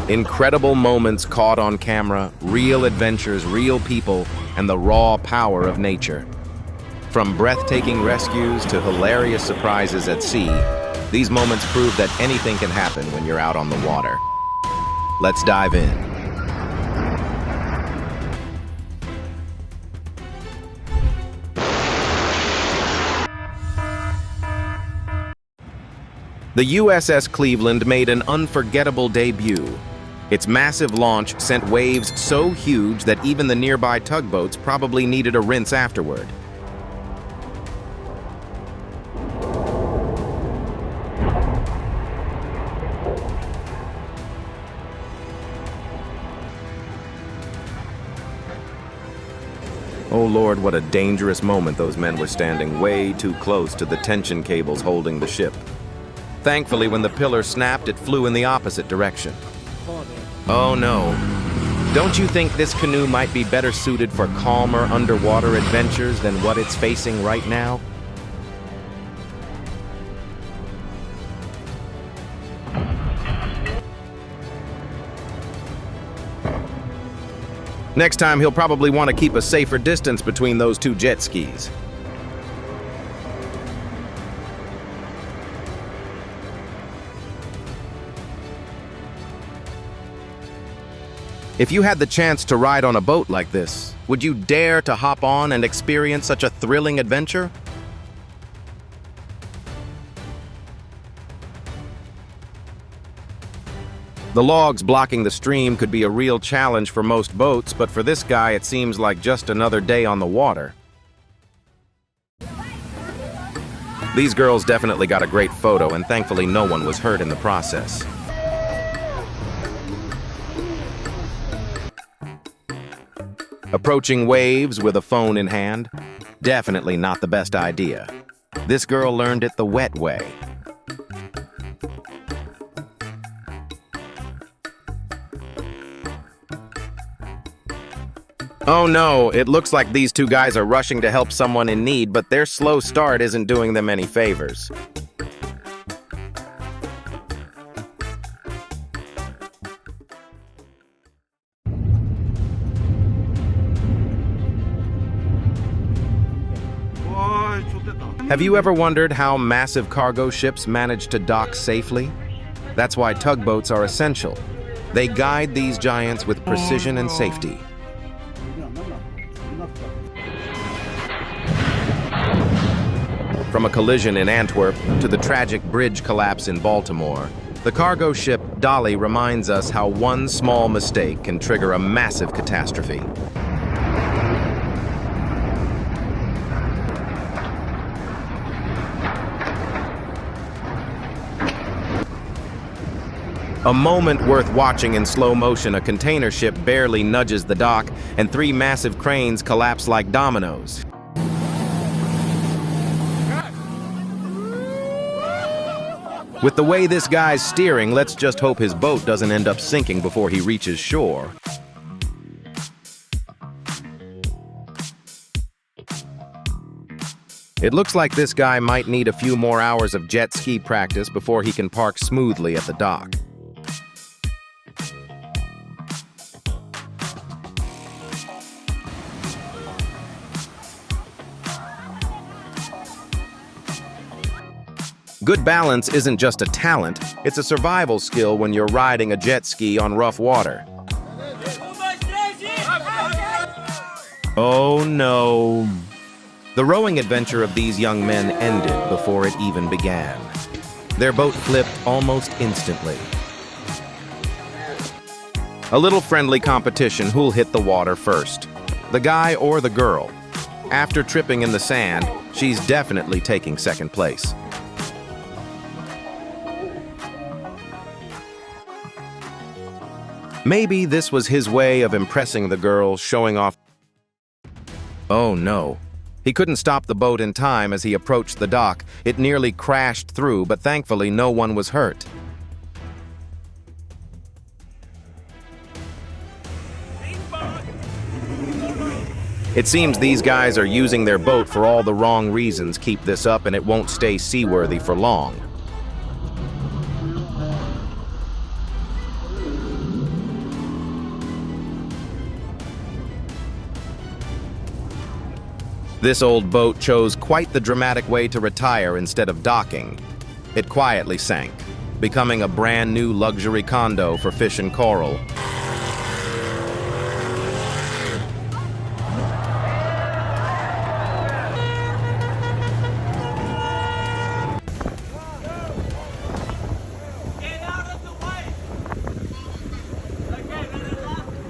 Incredible moments caught on camera, real adventures, real people, and the raw power of nature. From breathtaking rescues to hilarious surprises at sea, these moments prove that anything can happen when you're out on the water. Let's dive in. The USS Cleveland made an unforgettable debut. Its massive launch sent waves so huge that even the nearby tugboats probably needed a rinse afterward. Oh Lord, what a dangerous moment. Those men were standing way too close to the tension cables holding the ship. Thankfully, when the pillar snapped, it flew in the opposite direction. Oh no. Don't you think this canoe might be better suited for calmer underwater adventures than what it's facing right now? Next time, he'll probably want to keep a safer distance between those two jet skis. If you had the chance to ride on a boat like this, would you dare to hop on and experience such a thrilling adventure? The logs blocking the stream could be a real challenge for most boats, but for this guy it seems like just another day on the water. These girls definitely got a great photo, and thankfully no one was hurt in the process. Approaching waves with a phone in hand? Definitely not the best idea. This girl learned it the wet way. Oh no, it looks like these two guys are rushing to help someone in need, but their slow start isn't doing them any favors. Have you ever wondered how massive cargo ships manage to dock safely? That's why tugboats are essential. They guide these giants with precision and safety. From a collision in Antwerp to the tragic bridge collapse in Baltimore, the cargo ship Dolly reminds us how one small mistake can trigger a massive catastrophe. A moment worth watching in slow motion. A container ship barely nudges the dock, and three massive cranes collapse like dominoes. With the way this guy's steering, let's just hope his boat doesn't end up sinking before he reaches shore. It looks like this guy might need a few more hours of jet ski practice before he can park smoothly at the dock. Good balance isn't just a talent, it's a survival skill when you're riding a jet ski on rough water. Oh no. The rowing adventure of these young men ended before it even began. Their boat flipped almost instantly. A little friendly competition, who'll hit the water first, the guy or the girl. After tripping in the sand, she's definitely taking second place. Maybe this was his way of impressing the girl, showing off. Oh no. He couldn't stop the boat in time as he approached the dock. It nearly crashed through, but thankfully no one was hurt. It seems these guys are using their boat for all the wrong reasons. Keep this up and it won't stay seaworthy for long. This old boat chose quite the dramatic way to retire instead of docking. It quietly sank, becoming a brand new luxury condo for fish and coral.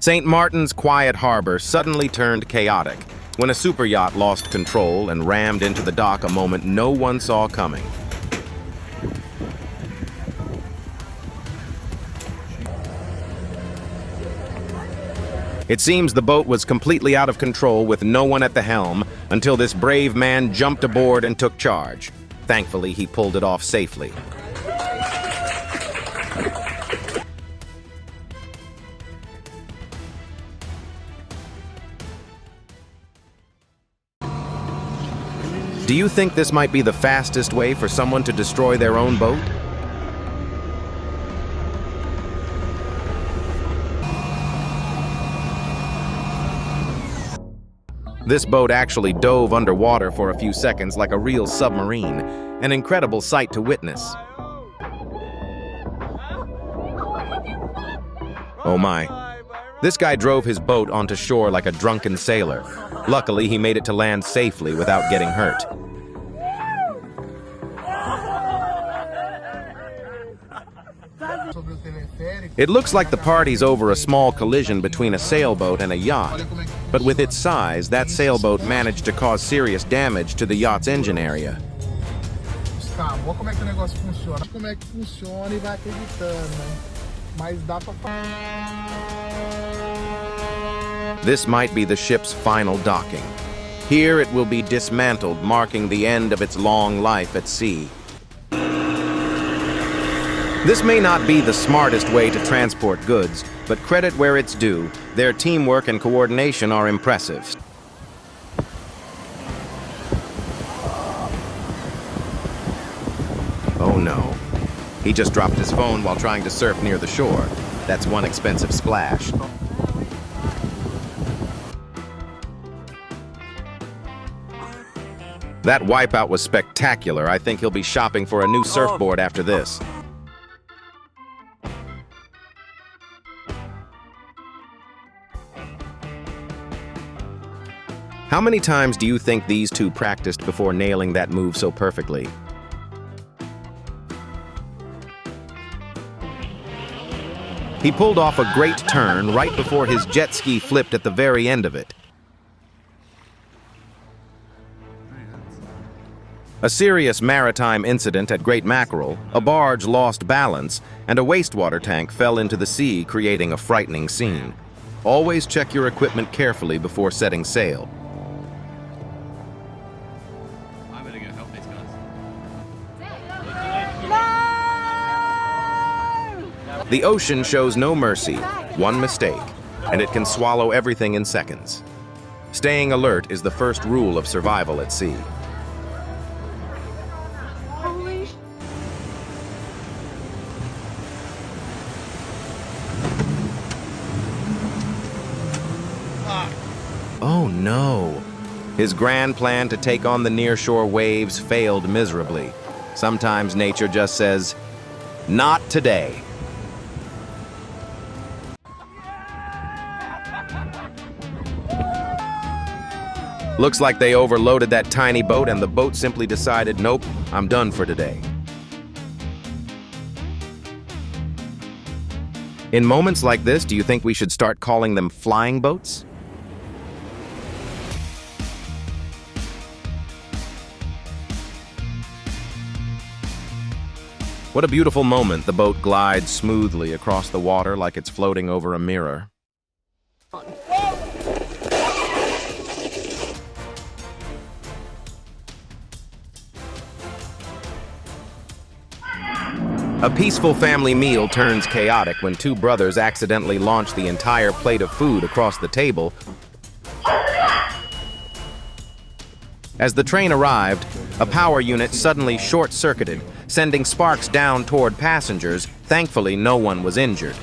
St. Martin's quiet harbor suddenly turned chaotic when a superyacht lost control and rammed into the dock a moment no one saw coming. It seems the boat was completely out of control with no one at the helm until this brave man jumped aboard and took charge. Thankfully, he pulled it off safely. Do you think this might be the fastest way for someone to destroy their own boat? This boat actually dove underwater for a few seconds like a real submarine, an incredible sight to witness. Oh my. This guy drove his boat onto shore like a drunken sailor. Luckily, he made it to land safely without getting hurt. It looks like the party's over a small collision between a sailboat and a yacht. But with its size, that sailboat managed to cause serious damage to the yacht's engine area. This might be the ship's final docking. Here it will be dismantled, marking the end of its long life at sea. This may not be the smartest way to transport goods, but credit where it's due, their teamwork and coordination are impressive. Oh no. He just dropped his phone while trying to surf near the shore. That's one expensive splash. That wipeout was spectacular. I think he'll be shopping for a new surfboard after this. How many times do you think these two practiced before nailing that move so perfectly? He pulled off a great turn right before his jet ski flipped at the very end of it. A serious maritime incident at Great Mackerel, a barge lost balance, and a wastewater tank fell into the sea, creating a frightening scene. Always check your equipment carefully before setting sail. The ocean shows no mercy, one mistake, and it can swallow everything in seconds. Staying alert is the first rule of survival at sea. Oh no! His grand plan to take on the nearshore waves failed miserably. Sometimes nature just says, "Not today." Looks like they overloaded that tiny boat and the boat simply decided, nope, I'm done for today. In moments like this, do you think we should start calling them flying boats? What a beautiful moment. The boat glides smoothly across the water like it's floating over a mirror. A peaceful family meal turns chaotic when two brothers accidentally launch the entire plate of food across the table. As the train arrived, a power unit suddenly short-circuited, sending sparks down toward passengers. Thankfully, no one was injured.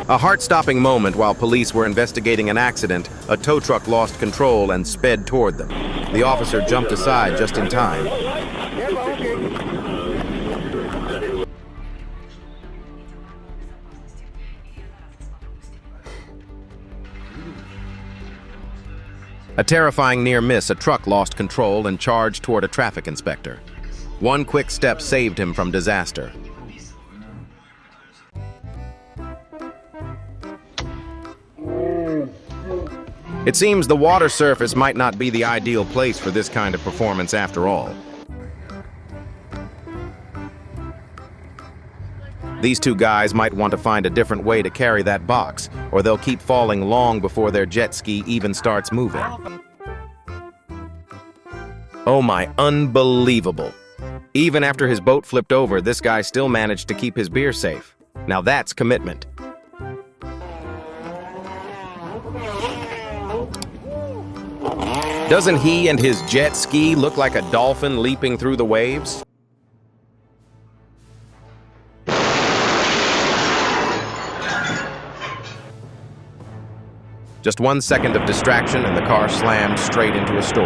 A heart-stopping moment while police were investigating an accident, a tow truck lost control and sped toward them. The officer jumped aside just in time. A terrifying near miss, a truck lost control and charged toward a traffic inspector. One quick step saved him from disaster. It seems the water surface might not be the ideal place for this kind of performance after all. These two guys might want to find a different way to carry that box, or they'll keep falling long before their jet ski even starts moving. Oh my, unbelievable. Even after his boat flipped over, this guy still managed to keep his beer safe. Now that's commitment. Doesn't he and his jet ski look like a dolphin leaping through the waves? Just 1 second of distraction and the car slammed straight into a store.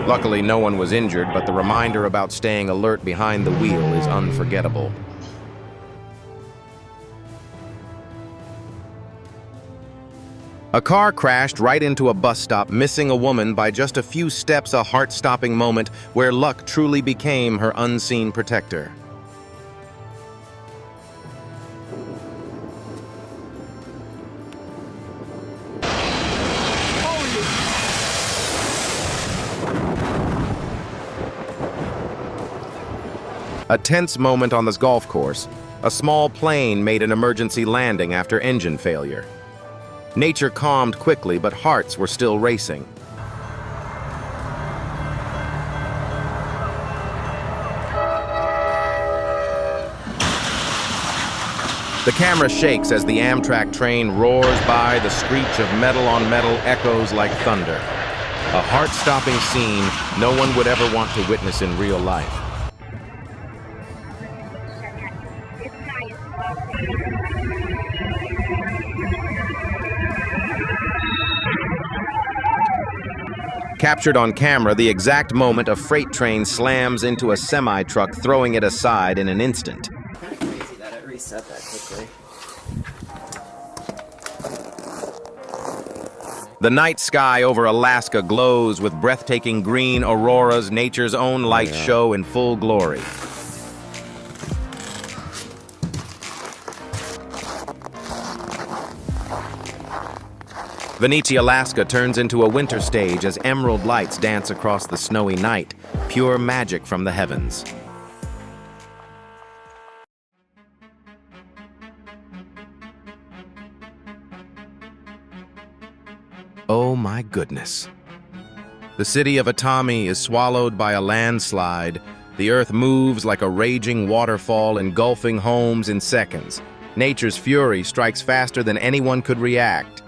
Luckily, no one was injured, but the reminder about staying alert behind the wheel is unforgettable. A car crashed right into a bus stop, missing a woman by just a few steps, a heart-stopping moment where luck truly became her unseen protector. A tense moment on this golf course. A small plane made an emergency landing after engine failure. Nature calmed quickly, but hearts were still racing. The camera shakes as the Amtrak train roars by, the screech of metal on metal echoes like thunder. A heart-stopping scene no one would ever want to witness in real life. Captured on camera, the exact moment a freight train slams into a semi-truck, throwing it aside in an instant. Kind of crazy that it reset that quickly. The night sky over Alaska glows with breathtaking green auroras, nature's own light show in full glory. Veneti, Alaska turns into a winter stage as emerald lights dance across the snowy night, pure magic from the heavens. Oh my goodness. The city of Atami is swallowed by a landslide. The earth moves like a raging waterfall, engulfing homes in seconds. Nature's fury strikes faster than anyone could react.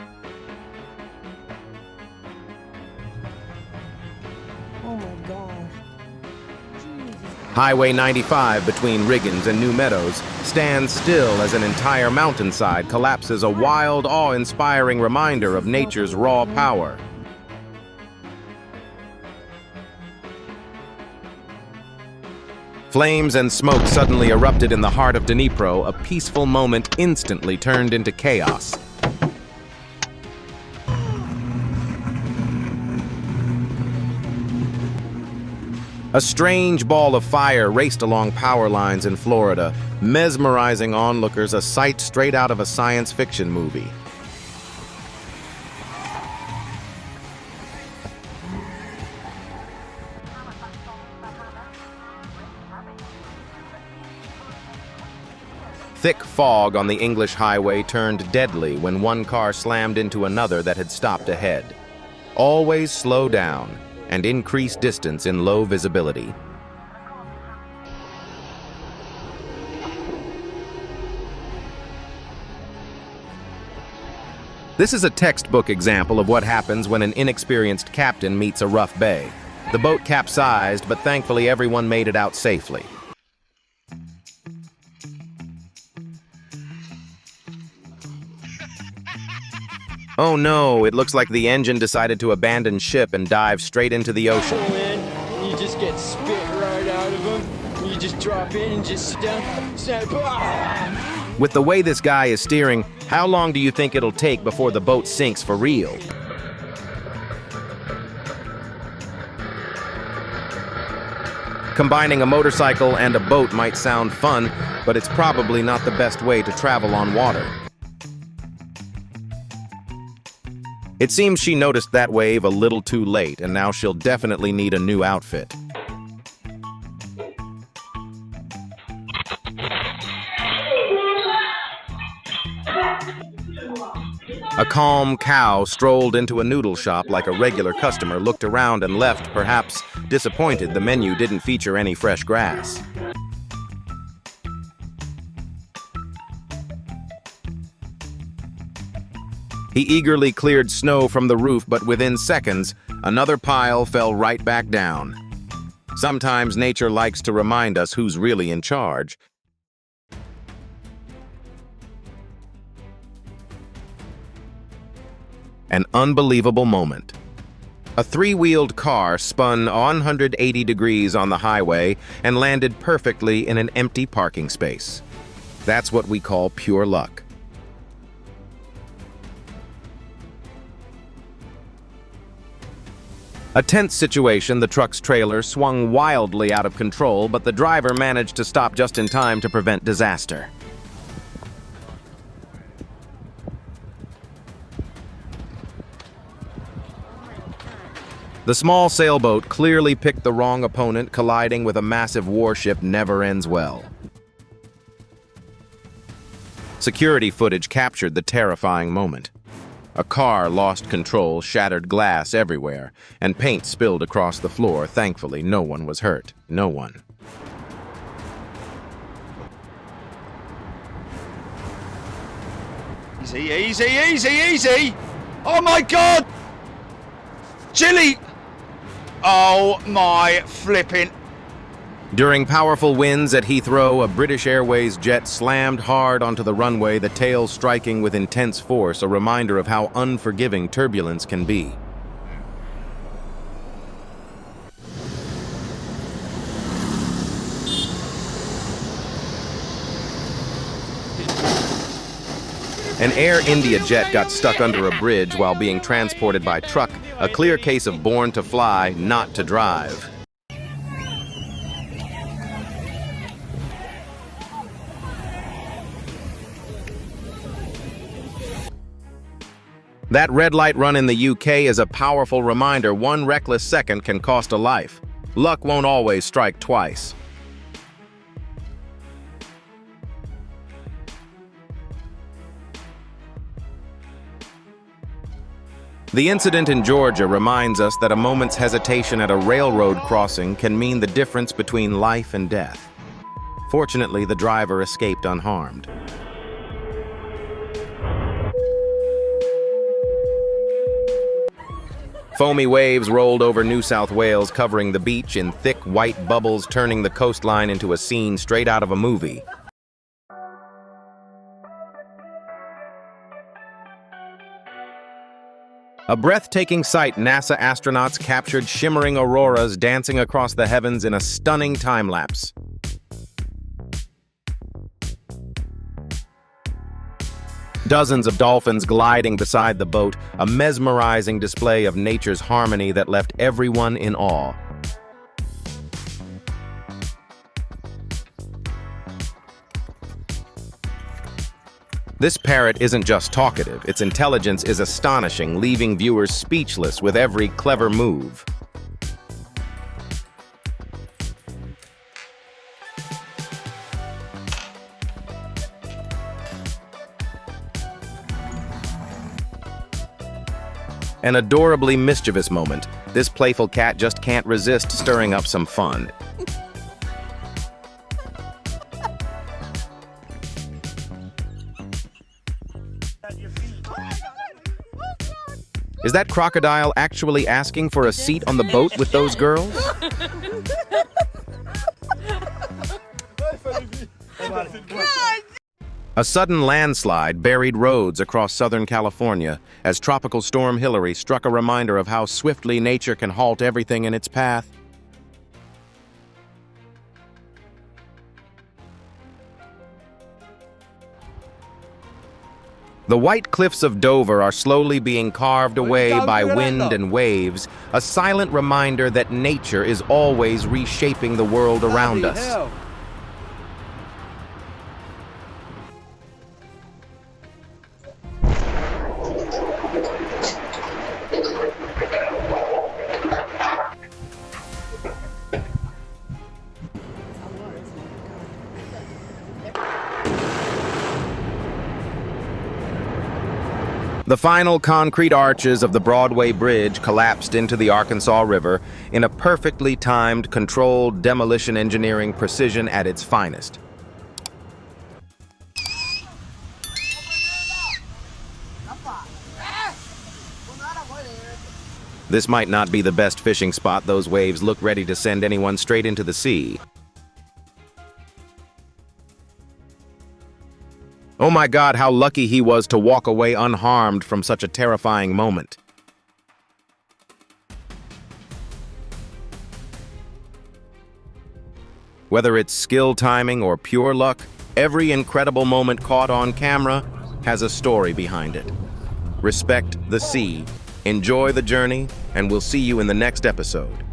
Oh my gosh. Highway 95 between Riggins and New Meadows stands still as an entire mountainside collapses, a wild, awe-inspiring reminder of nature's raw power. Flames and smoke suddenly erupted in the heart of Dnipro. A peaceful moment instantly turned into chaos. A strange ball of fire raced along power lines in Florida, mesmerizing onlookers, a sight straight out of a science fiction movie. Thick fog on the English highway turned deadly when one car slammed into another that had stopped ahead. Always slow down and increase distance in low visibility. This is a textbook example of what happens when an inexperienced captain meets a rough bay. The boat capsized, but thankfully everyone made it out safely. Oh no, it looks like the engine decided to abandon ship and dive straight into the ocean. Pull in, and you just get spit right out of them. You just drop in and just snap. With the way this guy is steering, how long do you think it'll take before the boat sinks for real? Combining a motorcycle and a boat might sound fun, but it's probably not the best way to travel on water. It seems she noticed that wave a little too late, and now she'll definitely need a new outfit. A calm cow strolled into a noodle shop like a regular customer, looked around and left, perhaps disappointed the menu didn't feature any fresh grass. He eagerly cleared snow from the roof, but within seconds, another pile fell right back down. Sometimes nature likes to remind us who's really in charge. An unbelievable moment. A three-wheeled car spun 180 degrees on the highway and landed perfectly in an empty parking space. That's what we call pure luck. A tense situation, the truck's trailer swung wildly out of control, but the driver managed to stop just in time to prevent disaster. The small sailboat clearly picked the wrong opponent, colliding with a massive warship never ends well. Security footage captured the terrifying moment. A car lost control, shattered glass everywhere, and paint spilled across the floor. Thankfully, no one was hurt. No one. Easy, easy, easy, easy! Oh my God! Chili! Oh my flipping... During powerful winds at Heathrow, a British Airways jet slammed hard onto the runway, the tail striking with intense force, a reminder of how unforgiving turbulence can be. An Air India jet got stuck under a bridge while being transported by truck, a clear case of born to fly, not to drive. That red light run in the UK is a powerful reminder one reckless second can cost a life. Luck won't always strike twice. The incident in Georgia reminds us that a moment's hesitation at a railroad crossing can mean the difference between life and death. Fortunately, the driver escaped unharmed. Foamy waves rolled over New South Wales, covering the beach in thick white bubbles, turning the coastline into a scene straight out of a movie. A breathtaking sight, NASA astronauts captured shimmering auroras dancing across the heavens in a stunning time-lapse. Dozens of dolphins gliding beside the boat, a mesmerizing display of nature's harmony that left everyone in awe. This parrot isn't just talkative, its intelligence is astonishing, leaving viewers speechless with every clever move. An adorably mischievous moment. This playful cat just can't resist stirring up some fun. Is that crocodile actually asking for a seat on the boat with those girls? A sudden landslide buried roads across Southern California as Tropical Storm Hillary struck a reminder of how swiftly nature can halt everything in its path. The white cliffs of Dover are slowly being carved away by wind and waves, a silent reminder that nature is always reshaping the world around us. The final concrete arches of the Broadway Bridge collapsed into the Arkansas River in a perfectly timed, controlled demolition engineering precision at its finest. This might not be the best fishing spot. Those waves look ready to send anyone straight into the sea. Oh my God, how lucky he was to walk away unharmed from such a terrifying moment. Whether it's skill timing or pure luck, every incredible moment caught on camera has a story behind it. Respect the sea, enjoy the journey, and we'll see you in the next episode.